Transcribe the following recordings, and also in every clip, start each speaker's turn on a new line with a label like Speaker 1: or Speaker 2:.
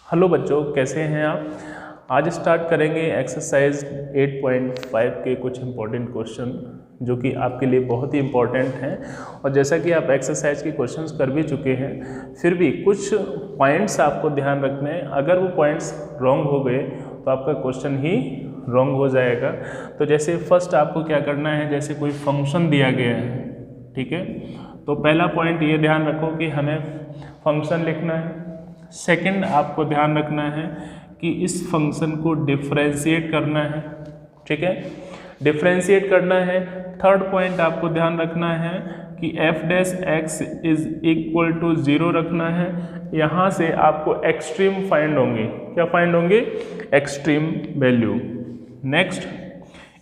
Speaker 1: Hello बच्चों, कैसे हैं आप। आज स्टार्ट करेंगे एक्सरसाइज 8.5 के कुछ इम्पोर्टेंट क्वेश्चन जो कि आपके लिए बहुत ही इम्पोर्टेंट हैं। और जैसा कि आप एक्सरसाइज के क्वेश्चंस कर भी चुके हैं, फिर भी कुछ पॉइंट्स आपको ध्यान रखने हैं। अगर वो पॉइंट्स रॉन्ग हो गए तो आपका क्वेश्चन ही रॉन्ग हो जाएगा। तो जैसे फर्स्ट आपको क्या करना है, जैसे कोई फंक्शन दिया गया है, ठीक है, तो पहला पॉइंट ये ध्यान रखो कि हमें फंक्शन लिखना है। सेकंड आपको ध्यान रखना है कि इस फंक्शन को डिफरेंशिएट करना है, ठीक है, डिफरेंशिएट करना है। थर्ड पॉइंट आपको ध्यान रखना है कि f dash x is equal to 0 रखना है। यहाँ से आपको एक्सट्रीम फाइंड होंगे। क्या फाइंड होंगे? Extreme value. नेक्स्ट,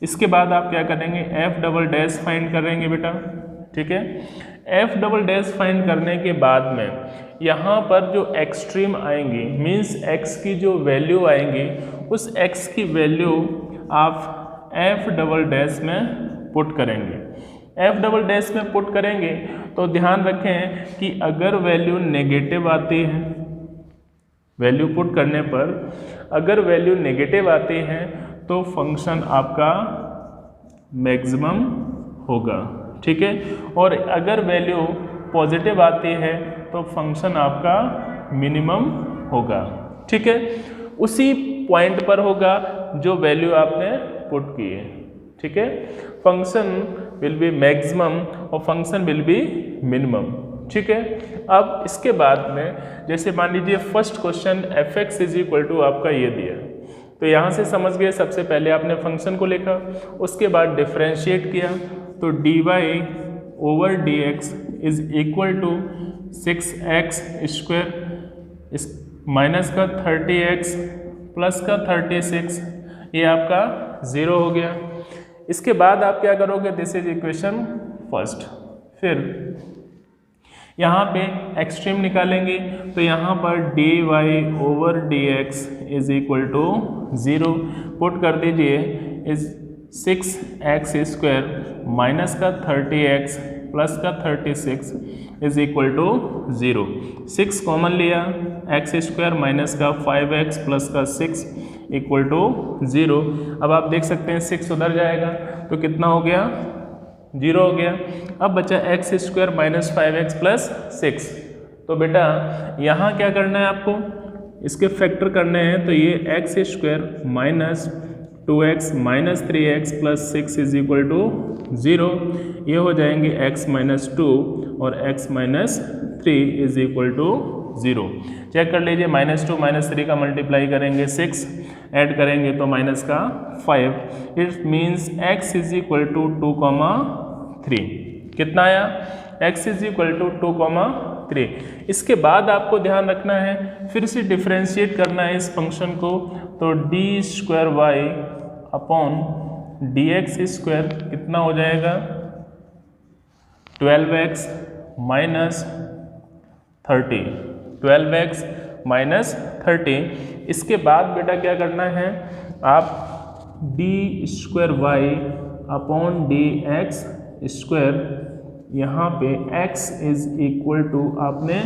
Speaker 1: इसके बाद आप क्या करेंगे, f डबल डैश फाइंड करेंगे बेटा, ठीक है। f डबल डैश फाइंड करने के बाद में यहाँ पर जो एक्सट्रीम आएंगी, मीन्स x की जो वैल्यू आएंगी, उस x की वैल्यू आप f डबल डैश में पुट करेंगे। f डबल डैश में पुट करेंगे तो ध्यान रखें कि अगर वैल्यू नेगेटिव आती है, वैल्यू पुट करने पर अगर वैल्यू नेगेटिव आती है तो फंक्शन आपका मैक्सिमम होगा, ठीक है। और अगर वैल्यू पॉजिटिव आती है तो फंक्शन आपका मिनिमम होगा, ठीक है। उसी पॉइंट पर होगा जो वैल्यू आपने पुट की है, ठीक है। फंक्शन विल बी मैक्सिमम और फंक्शन विल बी मिनिमम, ठीक है। अब इसके बाद में जैसे मान लीजिए first question f(x) is equal to आपका ये दिया, तो यहाँ से समझ गए, सबसे पहले आपने फंक्शन को लिखा, उसके बाद डिफरेंशिएट किया, तो dy over dx is equal to 6x square इस माइनस का 30x प्लस का 36, ये आपका 0 हो गया। इसके बाद आप क्या करोगे, दिस इज इक्वेशन फर्स्ट। फिर यहाँ पे एक्सट्रीम निकालेंगे, तो यहाँ पर dy over dx is equal to 0 put कर दीजिए, इज 6x स्क्वायर माइनस का 30x प्लस का 36 इज इक्वल टू 0। 6 कॉमन लिया, x स्क्वायर माइनस का 5x प्लस का 6 इक्वल टू 0। अब आप देख सकते हैं 6 उधर जाएगा तो कितना हो गया, 0 हो गया। अब बचा x square minus 5x plus 6। तो बेटा यहाँ क्या करना है आपको, इसके फैक्टर करने हैं, तो ये x square minus 2x minus 3x plus 6 is equal to 0, ये हो जाएंगे x माइनस 2 और x minus 3 is equal to 0। Check कर लीजिए, माइनस 2 माइनस 3 का मल्टीप्लाई करेंगे 6, ऐड करेंगे तो माइनस का 5, it means x is equal to 2,3। कितना आया, x इज इक्वल टू 2,3। इसके बाद आपको ध्यान रखना है, फिर से डिफरेंशिएट करना है इस फंक्शन को, तो d square y upon d x square कितना हो जाएगा, 12x माइनस 30, 12x माइनस 30। इसके बाद बेटा क्या करना है, आप d square y upon d x square, यहाँ पे x इज इक्वल टू आपने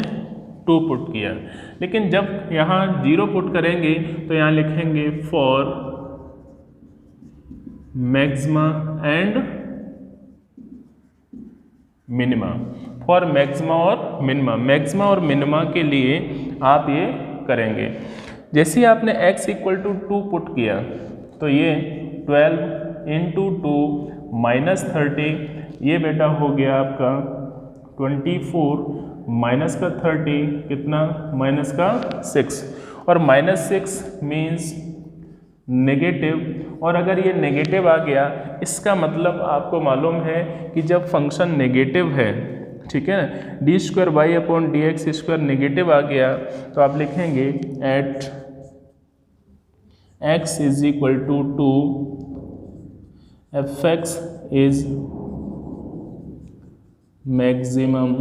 Speaker 1: 2 पुट किया, लेकिन जब यहाँ 0 पुट करेंगे तो यहाँ लिखेंगे for maxima and minima, for maxima और मिनिमा। मैक्सिमा और मिनिमा के लिए आप ये करेंगे। जैसे ही आपने x इक्वल टू 2 पुट किया तो ये 12 इंटू 2 माइनस 30, ये बेटा हो गया आपका 24 माइनस का 30 कितना, माइनस का 6, और माइनस 6 मीन्स नेगेटिव। और अगर ये नेगेटिव आ गया, इसका मतलब आपको मालूम है कि जब फंक्शन नेगेटिव है, ठीक है ना, d square y upon d x square negative आ गया तो आप लिखेंगे at x is equal to 2 f(x) is maximum,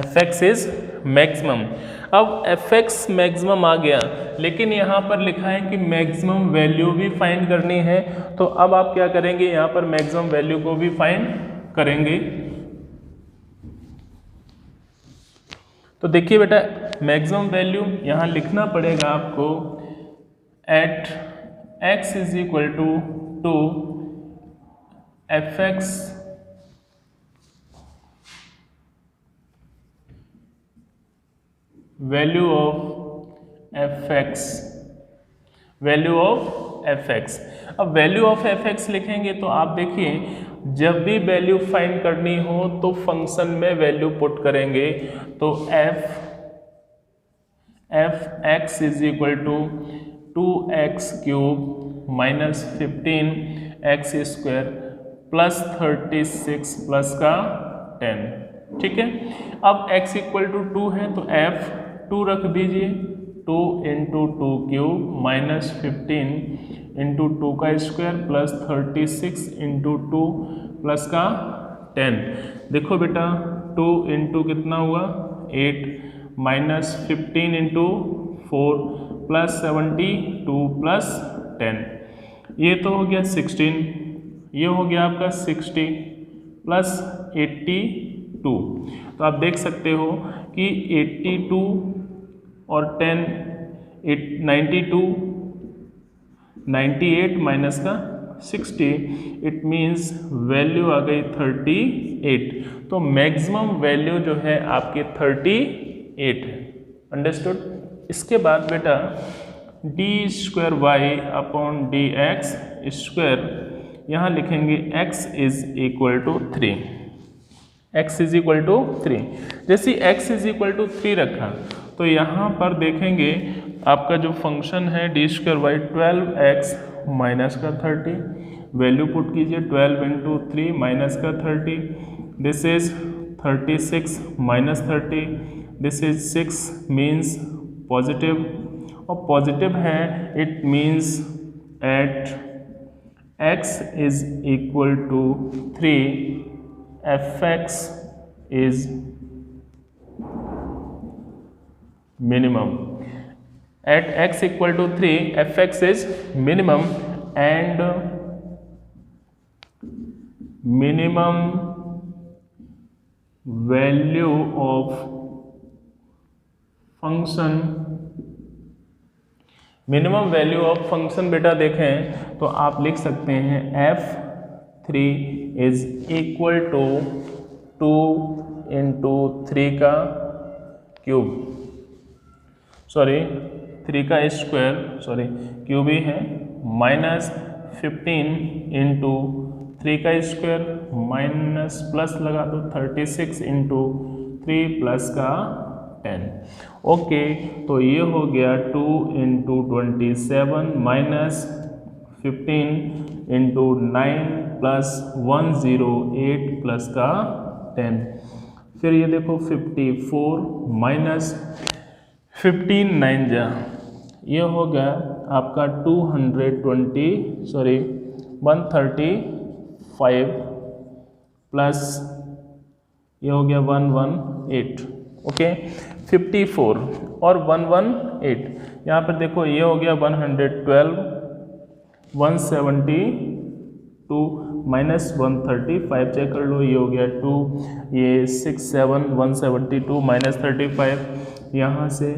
Speaker 1: f(x) is maximum. अब f(x) मैक्सिमम आ गया, लेकिन यहाँ पर लिखा है कि मैक्सिमम वैल्यू भी फाइंड करनी है, तो अब आप क्या करेंगे, यहाँ पर मैक्सिमम वैल्यू को भी फाइंड करेंगे। तो देखिए बेटा, मैक्सिमम वैल्यू यहाँ लिखना पड़ेगा आपको at x is equal to 2 fx value of fx। अब वैल्यू ऑफ fx लिखेंगे तो आप देखिए जब भी वैल्यू फाइंड करनी हो तो फंक्शन में वैल्यू पुट करेंगे, तो f x is equal to 2x cube minus 15x square plus 36 plus का 10। ठीक है, अब x इक्वल टू 2 है तो f 2 रख दीजिए, 2 इंटू 2 क्यूब माइनस 15 इंटू 2 का स्क्वायर प्लस 36 इंटू 2 प्लस का 10। देखो बेटा 2 इंटू कितना हुआ 8 माइनस 15 इंटू 4 प्लस 72 प्लस 10, ये तो हो गया 16, ये हो गया आपका 60 प्लस 82। तो आप देख सकते हो कि 82 और 10 92 98 माइनस का 60, इट मीन्स वैल्यू आ गई 38। तो मैक्सिमम वैल्यू जो है आपकी 38 है। अंडरस्टूड। इसके बाद बेटा d square y upon d x square, यहाँ लिखेंगे x is equal to 3, x is equal to 3। जैसे x इज इक्वल टू 3 रखा तो यहाँ पर देखेंगे आपका जो फंक्शन है D square Y 12x minus का 30, वैल्यू पुट कीजिए 12 इंटू 3 माइनस का 30, this is 36 minus 30, this is 6 means positive, और पॉजिटिव है it means at x is equal to 3 fx is minimum, at x equal to 3 fx is minimum and minimum value of function, minimum value of function बेटा देखें तो आप लिख सकते हैं f3 is equal to 2 into 3 का cube, sorry 3 का square, sorry cube ही है, माइनस 15 इंटू 3 का स्क्वायर माइनस प्लस लगा दो 36 इंटू 3 प्लस का 10। ओके, तो ये हो गया 2 into 27 minus 15 into 9 plus 108 plus का 10। फिर ये देखो 54 माइनस 15 9 जा, ये हो गया आपका 135 प्लस ये हो गया 118। ओके, 54 और 118, यहाँ पर देखो ये हो गया 112, 172 माइनस 135 चेक कर लो, ये हो गया 2, ये 6 7 172 माइनस 35, यहाँ से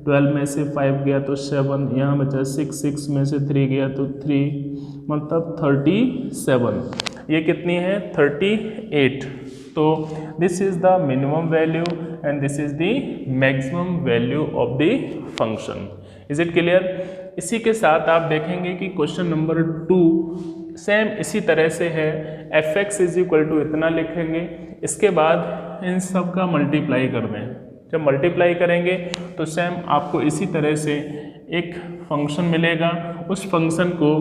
Speaker 1: 12 में से 5 गया तो 7, यहाँ बचा 6, 6 में से 3 गया तो 3, मतलब 37, ये कितनी है 38। तो this is the minimum value and this is the maximum value of the function. Is it clear? इसी के साथ आप देखेंगे कि क्वेश्चन नंबर 2 सेम इसी तरह से है, fx इज इक्वल टू इतना लिखेंगे, इसके बाद इन सब का मल्टीप्लाई कर दें। जब मल्टीप्लाई करेंगे तो सेम आपको इसी तरह से एक फंक्शन मिलेगा, उस फंक्शन को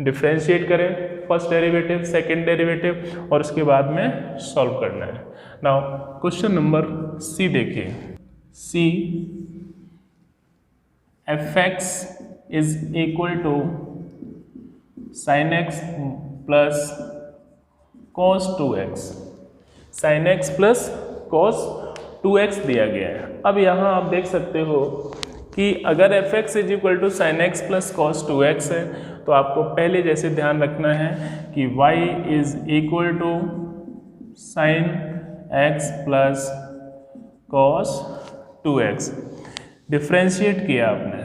Speaker 1: डिफ्रेंशिएट करें, फर्स्ट डेरिवेटिव सेकंड डेरिवेटिव, और उसके बाद में सॉल्व करना है। नाउ क्वेश्चन नंबर सी देखिए, C fx is equal to sin x plus cos 2x, sin x plus cos 2x दिया गया है। अब यहाँ आप देख सकते हो कि अगर fx is equal to sine x plus cos 2x है तो आपको पहले जैसे ध्यान रखना है कि y is equal to sine x plus cos 2x। Differentiate किया आपने,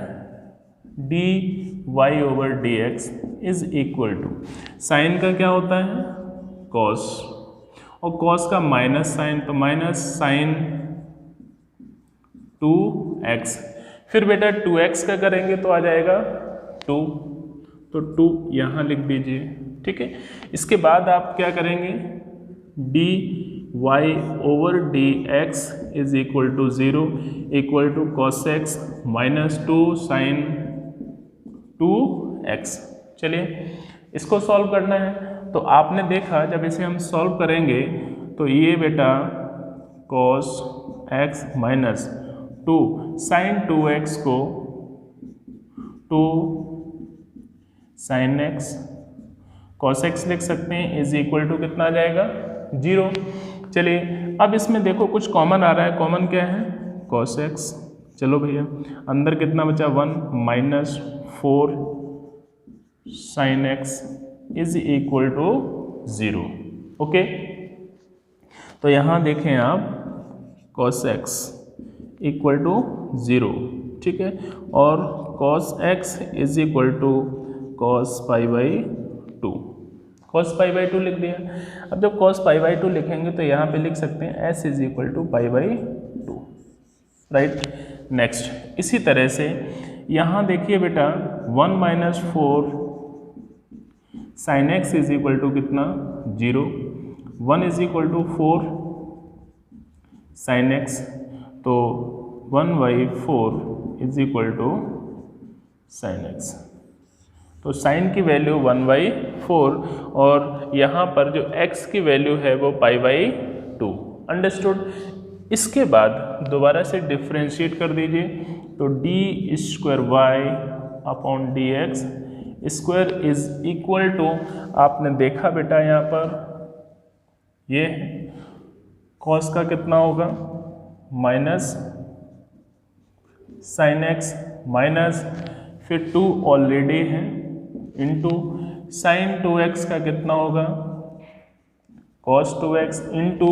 Speaker 1: d y over d x is equal to, sine का क्या होता है कॉस, और कॉस का माइनस साइन, तो माइनस साइन 2x, फिर बेटा 2x का करेंगे तो आ जाएगा 2, तो 2 यहाँ लिख दीजिए, ठीक है। इसके बाद आप क्या करेंगे, d y over d x is equal to 0 equal to cos x minus 2 sine 2x। चलिए इसको सॉल्व करना है, तो आपने देखा जब इसे हम सॉल्व करेंगे तो ये बेटा cos x minus 2 sine 2x को 2 साइन x कॉस x लिख सकते हैं, इज इक्वल टू कितना आ जाएगा 0। चलिए अब इसमें देखो कुछ कॉमन आ रहा है, कॉमन क्या है कॉस x, चलो भैया अंदर कितना बचा 1 minus 4 sine x is equal to 0। Okay, तो यहाँ देखें आप cos x इक्वल टू 0, ठीक है, और cos x is equal to cos pi by 2, cos pi by 2 लिख दिया। अब जब cos पाई बाई 2 लिखेंगे तो यहाँ पे लिख सकते हैं s is equal to pi by 2, right. Next इसी तरह से यहाँ देखिए बेटा 1 minus 4 sine x is equal to कितना 0, 1 is equal to 4 sine x, तो 1 by 4 is equal to sine x, तो साइन की वैल्यू 1 बाई 4 और यहाँ पर जो x की वैल्यू है वो पाई बाई 2। अंडरस्टूड। इसके बाद दोबारा से डिफ्रेंशिएट कर दीजिए, तो d square y upon d x square is equal to, आपने देखा बेटा यहाँ पर ये कॉस का कितना होगा माइनस साइन एक्स माइनस फिर 2 ऑलरेडी है इंटू साइन 2x का कितना होगा cos 2x इंटू,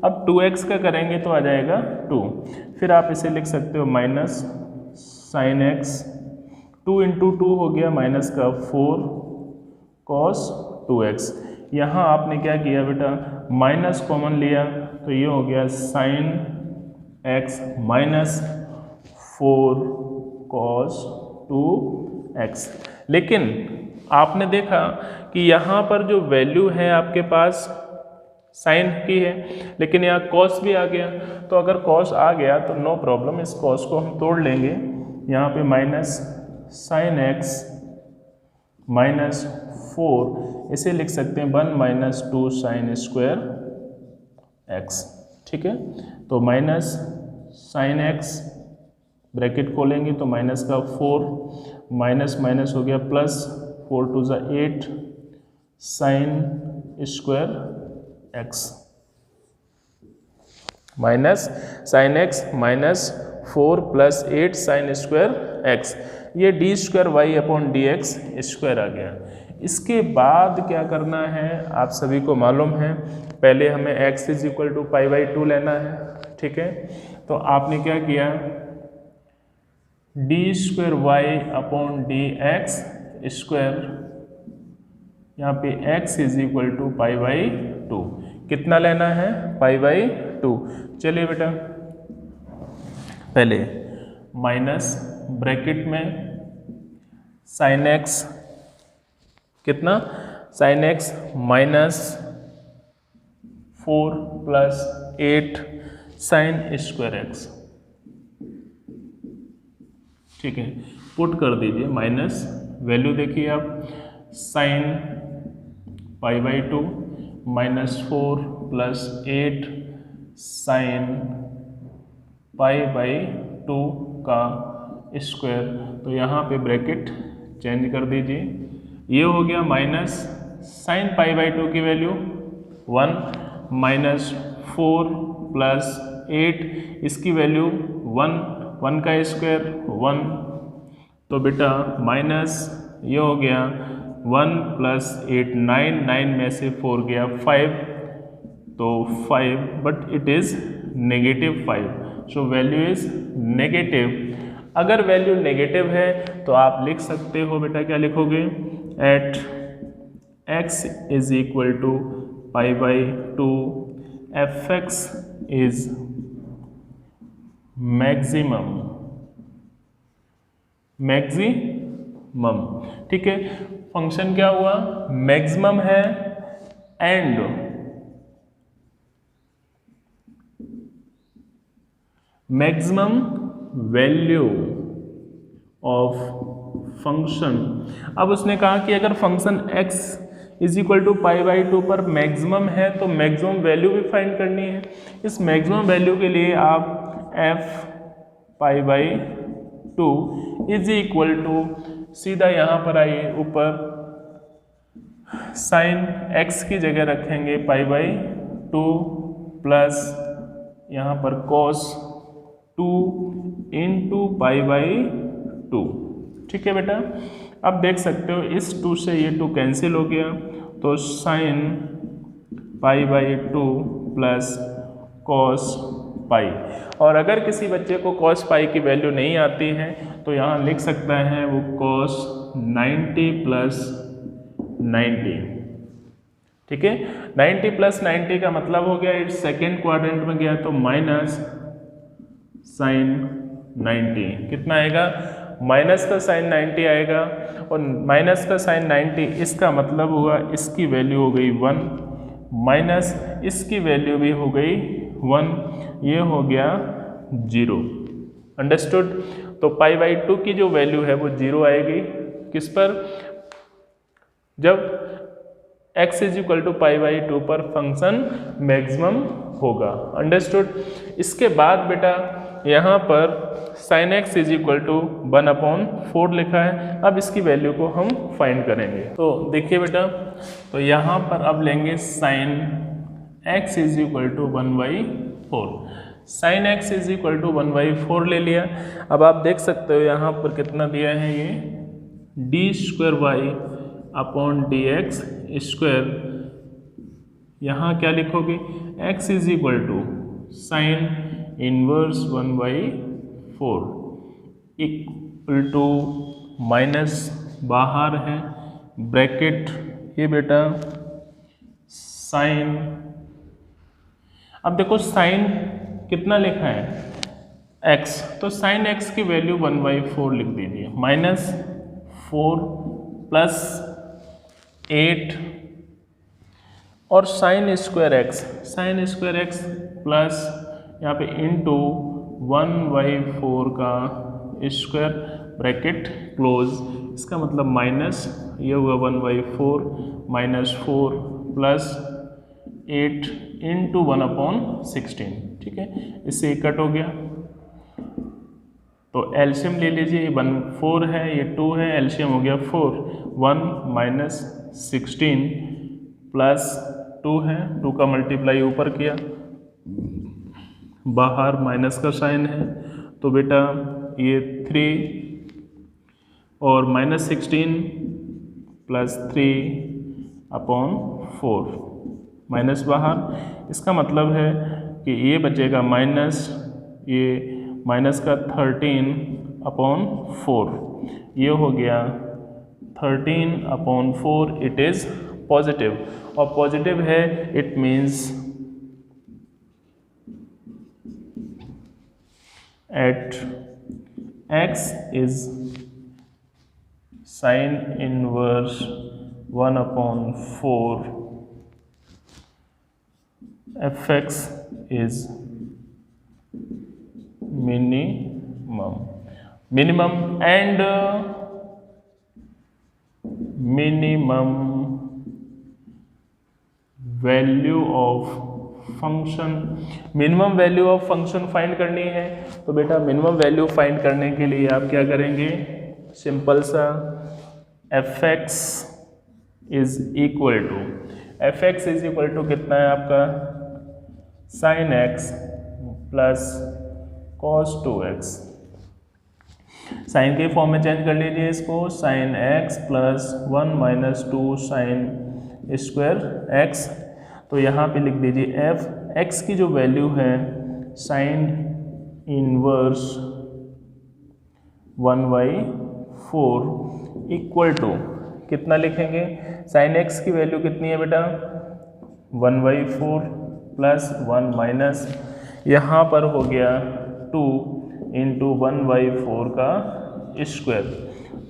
Speaker 1: अब 2x का करेंगे तो आ जाएगा 2, फिर आप इसे लिख सकते हो माइनस साइन x, 2 इंटू 2 हो गया माइनस का 4 cos 2x। यहाँ आपने क्या किया बेटा माइनस कॉमन लिया तो ये हो गया sign x minus 4 cos 2x। लेकिन आपने देखा कि यहाँ पर जो वैल्यू है आपके पास साइन की है, लेकिन यहाँ कॉस भी आ गया, तो अगर कॉस आ गया तो नो प्रॉब्लम, इस कॉस को हम तोड़ लेंगे, यहाँ पे माइनस साइन x माइनस 4, इसे लिख सकते हैं 1 माइनस 2 साइन स्क्वायर x, ठीक है। तो माइनस साइन x ब्रैकेट खोलेंगे तो माइनस का 4 माइनस माइनस हो गया प्लस 4 टू ज़ा 8 sine square x minus sine x minus 4 plus 8 sine square x, ये d square y upon d x square आ गया। इसके बाद क्या करना है आप सभी को मालूम है, पहले हमें x is equal to pi by 2 लेना है, ठीक है। तो आपने क्या किया d square y upon d x square, यहाँ पे x is equal to pi by 2, कितना लेना है पाई बाई 2। चलिए बेटा पहले माइनस ब्रैकेट में साइन x कितना sine x minus 4 plus 8 sine square x, ठीक है, पुट कर दीजिए माइनस वैल्यू देखिए आप sine pi by 2 minus 4 plus 8 sine pi by 2 का स्क्वायर, तो यहाँ पे ब्रैकेट चेंज कर दीजिए, ये हो गया माइनस साइन पाई बाई 2 की वैल्यू 1 माइनस 4 प्लस 8, इसकी वैल्यू 1 का स्क्वायर 1, तो बेटा माइनस ये हो गया 1 प्लस 8 9 में से 4 गया 5, तो 5 but it is negative 5, so value is negative. अगर वैल्यू नेगेटिव है तो आप लिख सकते हो बेटा, क्या लिखोगे, at x is equal to pi by 2 f x is maximum, ठीक है। फंक्शन क्या हुआ, मैक्सिमम है and maximum value of function. अब उसने कहा कि अगर function x is equal to pi by 2 पर मैक्सिमम है तो मैक्सिमम वैल्यू भी फाइंड करनी है। इस मैक्सिमम वैल्यू के लिए आप f pi by 2 is equal to, सीधा यहाँ पर आइए, ऊपर साइन x की जगह रखेंगे पाई बाई 2 प्लस यहाँ पर cos 2 इंटू पाई बाई 2, ठीक है बेटा। अब देख सकते हो इस 2 से ये 2 कैंसिल हो गया, तो sine pi by 2 plus cos pi. और अगर किसी बच्चे को कॉस पाई की वैल्यू नहीं आती है तो यहाँ लिख सकता है वो कॉस 90 प्लस 90, ठीक है। 90 प्लस 90 का मतलब हो गया इस सेकेंड क्वाड्रेंट में गया तो माइनस साइन 90, कितना आएगा, माइनस का साइन 90 आएगा। और माइनस का साइन 90 इसका मतलब हुआ इसकी वैल्यू हो गई 1 माइनस इसकी वैल्यू भी हो गई 1, ये हो गया 0। अंडरस्टूड। तो पाई बाई 2 की जो वैल्यू है वो 0 आएगी, किस पर, जब x is equal to pi by 2 पर फंक्शन मैक्सिमम होगा। अंडरस्टूड। इसके बाद बेटा यहाँ पर sine x is equal to 1/4 लिखा है। अब इसकी वैल्यू को हम फाइंड करेंगे। तो देखिए बेटा, तो यहाँ पर अब लेंगे sine x is equal to 1/4। Sine x is equal to 1/4 ले लिया। अब आप देख सकते हो यहाँ पर कितना दिया है, ये d² y/dx²। यहाँ क्या लिखोगे, x is equal to sine inverse 1/4 equal to minus बाहर है ब्रैकेट, ये बेटा साइन। अब देखो साइन कितना लिखा है x, तो साइन x की वैल्यू 1/4 लिख दीजिए, माइनस 4 प्लस 8 और साइन स्क्वायर x प्लस यहाँ पे इंटू 1/4 का स्क्वायर ब्रैकेट क्लोज, इसका मतलब माइनस, ये हुआ 1/4 माइनस 4 प्लस 8 इंटू 1/16, ठीक है। इससे कट हो गया तो एलसीएम ले लीजिए, ये 4 है, ये 2 है, एलसीएम हो गया 4, 1 माइनस 16 प्लस 2 है, 2 का मल्टीप्लाई ऊपर किया, बाहर माइनस का साइन है, तो बेटा ये 3 और माइनस 16 प्लस 3/4 माइनस बाहर, इसका मतलब है कि ये बचेगा माइनस, ये माइनस का 13/4, ये हो गया 13/4, इट इज़ पॉजिटिव। और पॉजिटिव है it means at x is sin inverse 1/4 fx is minimum and minimum value of function. Minimum value of function find करनी है, तो बेटा मिनिमम वैल्यू फाइंड करने के लिए आप क्या करेंगे, सिंपल सा fx इज इक्वल टू कितना है आपका, sine x plus cos 2x। Sine के फॉर्म में चेंज कर लीजिए इसको, sine x plus 1 minus 2 sine square x। तो यहाँ पे लिख दीजिए f, x की जो वैल्यू है साइन इनवर्स 1/4 इक्वल टू कितना लिखेंगे, साइन एक्स की वैल्यू कितनी है बेटा 1/4 प्लस 1 माइनस यहाँ पर हो गया 2 इंटू 1/4 का स्क्वायर,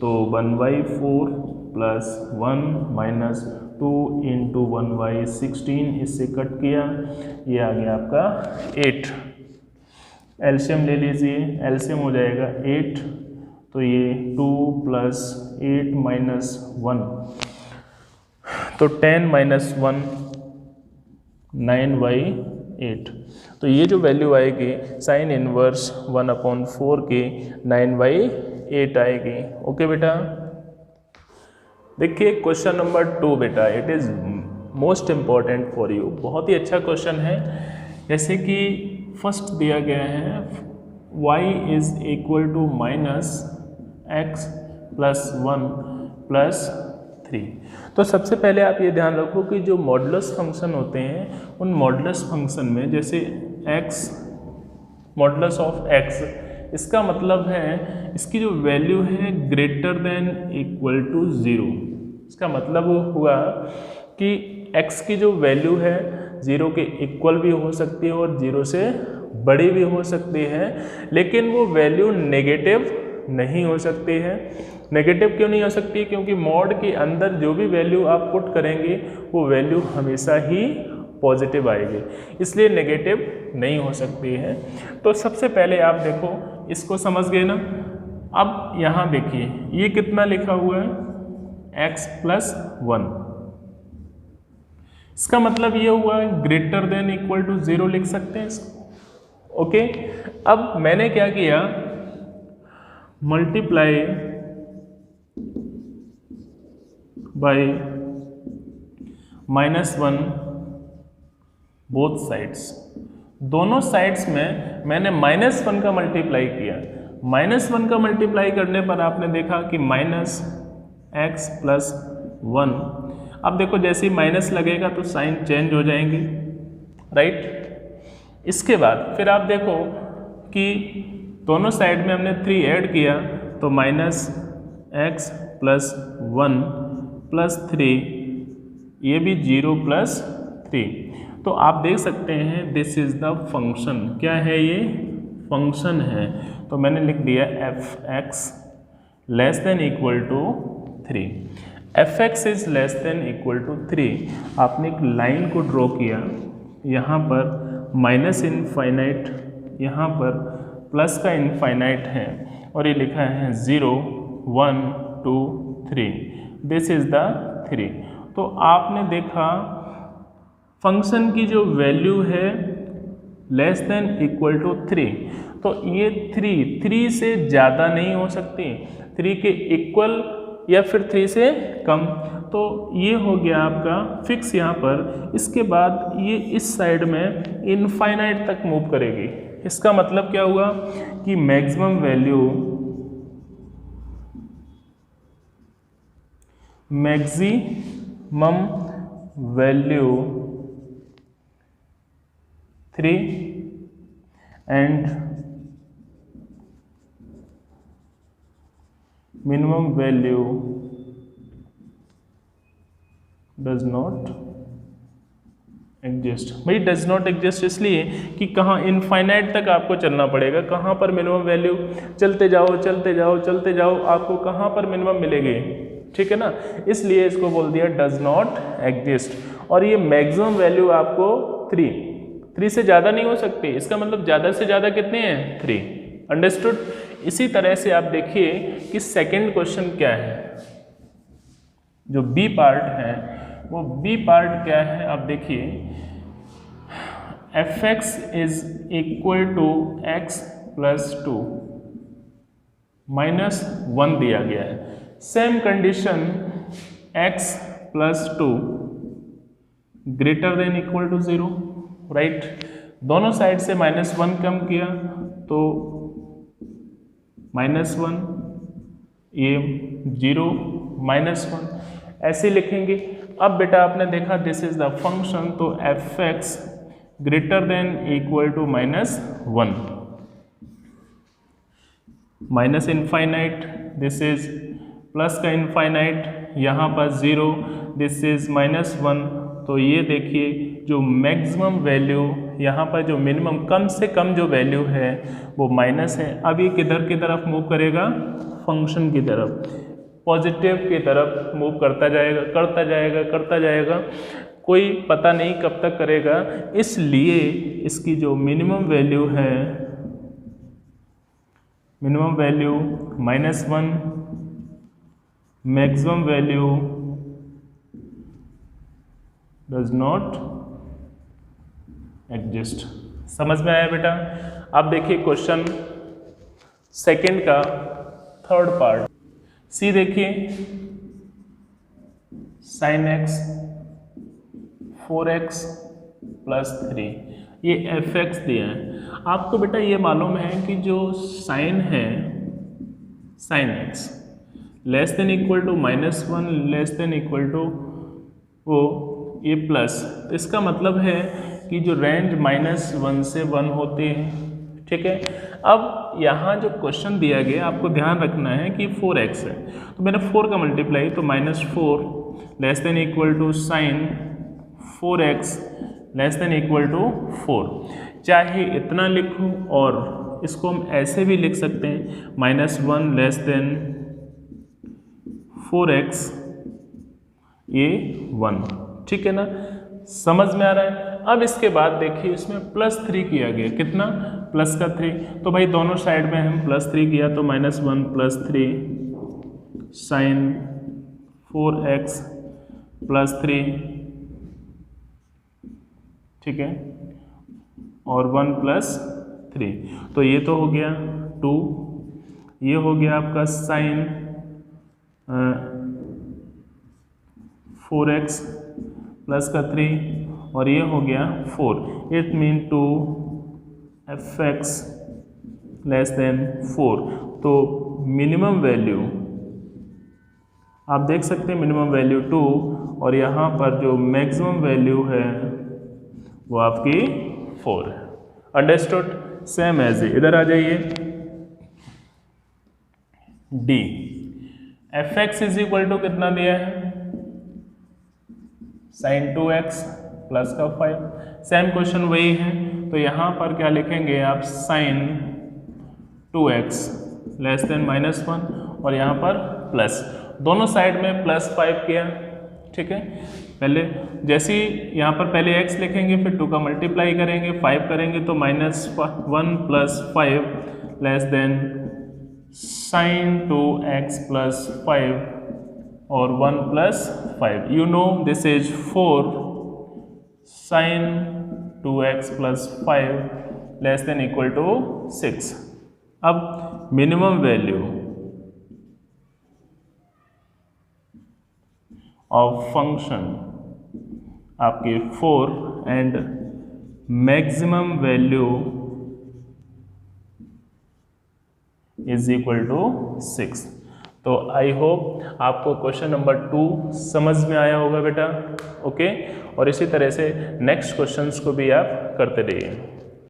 Speaker 1: तो 1/4 प्लस 1 माइनस 2 इंटू 1/16, इससे कट किया, ये आ गया आपका 8। एलसीएम ले लीजिए, एलसीएम हो जाएगा 8, तो ये 2 प्लस 8 माइनस 1, तो 10 माइनस 1 9/8। तो ये जो वैल्यू आएगी साइन इनवर्स 1/4 की 9/8 आएगी। ओके बेटा, देखिए क्वेश्चन नंबर 2 बेटा, it is most important for you, बहुत ही अच्छा क्वेश्चन है। जैसे कि फर्स्ट दिया गया है y is equal to minus x plus 1 plus 3। तो सबसे पहले आप ये ध्यान रखो कि जो मॉडुलस फंक्शन होते हैं उन मॉडुलस फंक्शन में जैसे x मॉडुलस ऑफ x, इसका मतलब है इसकी जो वैल्यू है ग्रेटर देन इक्वल टू 0। इसका मतलब हुआ कि x की जो वैल्यू है 0 के इक्वल भी हो सकती है और 0 से बड़ी भी हो सकती है, लेकिन वो वैल्यू नेगेटिव नहीं हो सकती है। नेगेटिव क्यों नहीं हो सकती? क्योंकि मॉड के अंदर जो भी वैल्यू आप पुट करेंगे वो वैल्यू हमेशा ही पॉजिटिव आएगी, इसलिए नेगेटिव नहीं हो सकती है। तो सबसे पहले आप देखो, इसको समझ गए ना। अब यहाँ देखिए ये कितना लिखा हुआ है x प्लस 1, इसका मतलब ये हुआ ग्रेटर देन इक्वल टू 0 लिख सकते हैं इसको। ओके, अब मैंने क्या किया, मल्टीप्लाई बाय -1 बोथ साइड्स, दोनों साइड्स में मैंने -1 का मल्टीप्लाई किया। -1 का मल्टीप्लाई करने पर आपने देखा कि माइनस एक्स प्लस 1। अब देखो जैसे ही माइनस लगेगा तो साइन चेंज हो जाएंगे, राइट। इसके बाद फिर आप देखो कि दोनों साइड में हमने 3 ऐड किया, तो माइनस एक्स प्लस 1 प्लस 3, ये भी 0 प्लस 3। तो आप देख सकते हैं दिस इज द फंक्शन। क्या है ये? फंक्शन है। तो मैंने लिख दिया f x less than equal to 3। F x is less than equal to 3। आपने एक लाइन को ड्रॉ किया, यहाँ पर माइनस इनफाइनाइट, यहाँ पर प्लस का इनफाइनाइट है, और ये लिखा है 0 1 2 3, दिस इज द 3। तो आपने देखा फंक्शन की जो वैल्यू है लेस देन इक्वल टू 3, तो ये 3 से ज़्यादा नहीं हो सकती, 3 के इक्वल या फिर 3 से कम। तो ये हो गया आपका फिक्स यहाँ पर। इसके बाद ये इस साइड में इनफाइनाइट तक मूव करेगी। इसका मतलब क्या हुआ कि maximum value 3 and minimum value does not exist. भाई डज नॉट एग्जिस्ट इसलिए कि कहाँ इनफाइनाइट तक आपको चलना पड़ेगा, कहाँ पर मिनिमम वैल्यू, चलते जाओ चलते जाओ चलते जाओ, आपको कहाँ पर मिनिमम मिलेगी, ठीक है ना। इसलिए इसको बोल दिया डज नॉट एग्जिस्ट। और ये मैक्सिमम वैल्यू आपको 3 से ज़्यादा नहीं हो सकती। इसका मतलब ज़्यादा से ज़्यादा कितने हैं? 3। अंडरस्टूड। इसी तरह से आप देखिए कि सेकंड क्वेश्चन क्या है, जो बी पार्ट है, वो बी पार्ट क्या है आप देखिए, f x is equal to x plus 2 minus 1 दिया गया है। Same condition x plus 2 greater than equal to 0, right. दोनों साइड से -1 कम किया तो -1, ये 0 -1 ऐसे लिखेंगे। अब बेटा आपने देखा दिस इज द फंक्शन, तो f x greater than equal to -1। Minus infinite, this is plus का इनफाइनाइट, यहाँ पर 0, दिस इज -1। तो ये देखिए जो मैक्सिमम वैल्यू यहाँ पर जो मिनिमम कम से कम जो वैल्यू है वो माइनस है। अब ये किधर की तरफ मूव करेगा, फंक्शन की तरफ, पॉजिटिव की तरफ मूव करता जाएगा करता जाएगा करता जाएगा, कोई पता नहीं कब तक करेगा। इसलिए इसकी जो मिनिमम वैल्यू है, minimum value -1, maximum value does not exist. समझ में आया बेटा? अब देखिए क्वेश्चन सेकंड का थर्ड पार्ट, सी देखिए, sin x 4x + 3, ये fx दिया है। आपको बेटा ये मालूम है कि जो साइन है, sin x less than equal to -1 less than equal to वो ये प्लस, तो इसका मतलब है कि जो रेंज -1 से 1 होती है, ठीक है। अब यहाँ जो क्वेश्चन दिया गया आपको ध्यान रखना है कि 4x है, तो मैंने 4 का मल्टीप्लाई, तो -4 less than equal to sine 4x less than equal to 4। चाहे इतना लिखूँ और इसको हम ऐसे भी लिख सकते हैं, -1 लेस देन 4x ये 1, ठीक है ना? समझ में आ रहा है? अब इसके बाद देखिए इसमें +3 किया गया, कितना, प्लस का 3, तो भाई दोनों साइड में हम +3 किया, तो -1 + 3 साइन 4x + 3, ठीक है, और 1 + 3, तो ये तो हो गया 2, ये हो गया आपका साइन 4x प्लस का 3, और ये हो गया 4, it mean 2fx less than 4। तो मिनिमम वैल्यू आप देख सकते हैं, मिनिमम वैल्यू 2, और यहाँ पर जो मैक्सिमम वैल्यू है वो आपकी 4 है। अंडरस्टूड? सेम एज इधर आ जाइए, d fx is equal to कितना दिया है, sin 2x प्लस का 5, सेम क्वेश्चन वही है, तो यहाँ पर क्या लिखेंगे आप, sin 2x लेस देन -1, और यहाँ पर प्लस, दोनों साइड में +5 किया, ठीक है। पहले जैसे ही यहाँ पर पहले x लिखेंगे, फिर 2 का मल्टीप्लाई करेंगे, 5 करेंगे, तो -1 + 5 लेस देन sin 2x + 5 और 1 + 5, you know this is 4 sin 2x + 5 less than equal to 6। अब मिनिमम वैल्यू ऑफ फंक्शन आपके 4 and maximum value is equal to 6। तो आई होप आपको क्वेश्चन नंबर 2 समझ में आया होगा बेटा, ओके। और इसी तरह से नेक्स्ट क्वेश्चंस को भी आप करते रहिए।